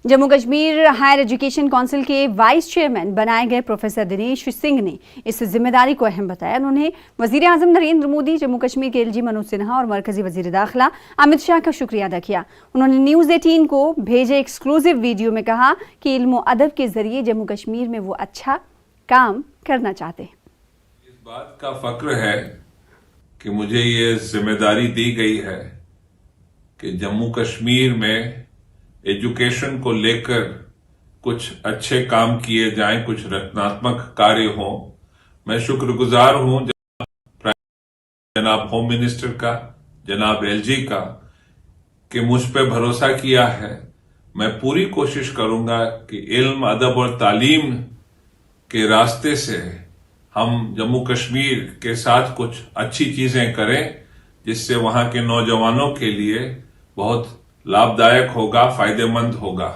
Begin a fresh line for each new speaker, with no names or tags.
Jammu Kashmir higher education council के vice chairman बनाए गए प्रोफेसर दिनेश सिंह ने इस जिम्मेदारी को अहम बताया। उन्होंने वजीर आजम नरेंद्र मोदी, जम्मू कश्मीर के एलजी मनोज सिन्हा और मरकजी वजीर दाखिला अमित शाह का शुक्रिया अदा किया। उन्होंने न्यूज़ 18 को भेजे एक्सक्लूसिव वीडियो में कहा कि इल्म और अदब के जरिए जम्मू कश्मीर में वो अच्छा काम करना चाहते हैं।
इस बात का फक्र है कि मुझे ये जिम्मेदारी दी गई है कि जम्मू कश्मीर में एजुकेशन को लेकर कुछ अच्छे काम किए जाएं, कुछ रचनात्मक कार्य हों। मैं शुक्रगुजार हूं जनाब होम मिनिस्टर का, जनाब एलजी का, कि मुझ पे भरोसा किया है। मैं पूरी कोशिश करूंगा कि इल्म, अदब और तालीम के रास्ते से हम जम्मू कश्मीर के साथ कुछ अच्छी चीजें करें, जिससे वहां के नौजवानों के लिए बहुत लाभदायक होगा, फायदेमंद होगा।